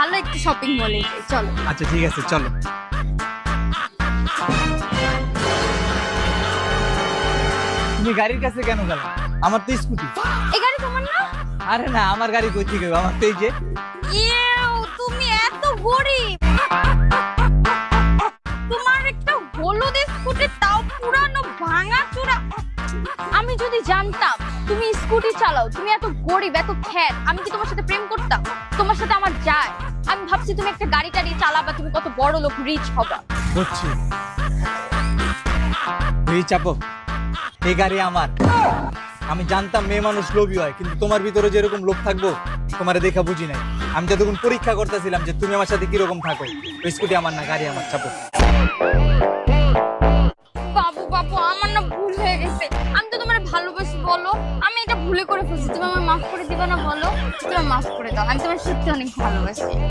ভালো একটু শপিং মলে যাই, চলো। আচ্ছা ঠিক আছে, চলো। তুমি গাড়ির কাছে কেন গেল? আমার তো স্কুটি। এই গাড়ি তোমার না? আরে না, আমার গাড়ি কই থেকে? আমার তো এই যে। তুমি এত গরিব, তোমার একটা হলুদ স্কুটি, তাও পুরানো ভাঙা চূড়া। আমি যদি জানতাম তুমি স্কুটি চালাও, তুমি এত গরিব, এত খ্যাত, আমি কি তোমার সাথে প্রেম করতাম? তোমার সাথে আমার যায়? আমি ভাবছি তুমি একটা গাড়ি টাড়ি চালাবা, তুমি কত বড় লোক, রিচ হবা। বুঝছি। এই চাপো, এই গাড়ি আমার। আমি জানতাম মেয়ে মানুষ লোভী হয়, কিন্তু তোমার ভিতরে যেরকম লোভ থাকবো তোমারে দেখা বুঝি নাই। আমি যতক্ষণ পরীক্ষা করতেছিলাম যে তুমি আমার সাথে কিরকম থাকো। ওই স্কুটি আমার না, গাড়ি আমার। চাপো। বাবু বাবু, আমার না ভুল হয়ে গেছে। আমি তো তোমার ভালোবাসি, বলো। আমি এটা ভুলে করে ফেলছি, তুমি আমার মাফ করে দিবা না? বলো, তুমি মাফ করে দাও। আমি তোমার সত্যি অনেক ভালোবাসি।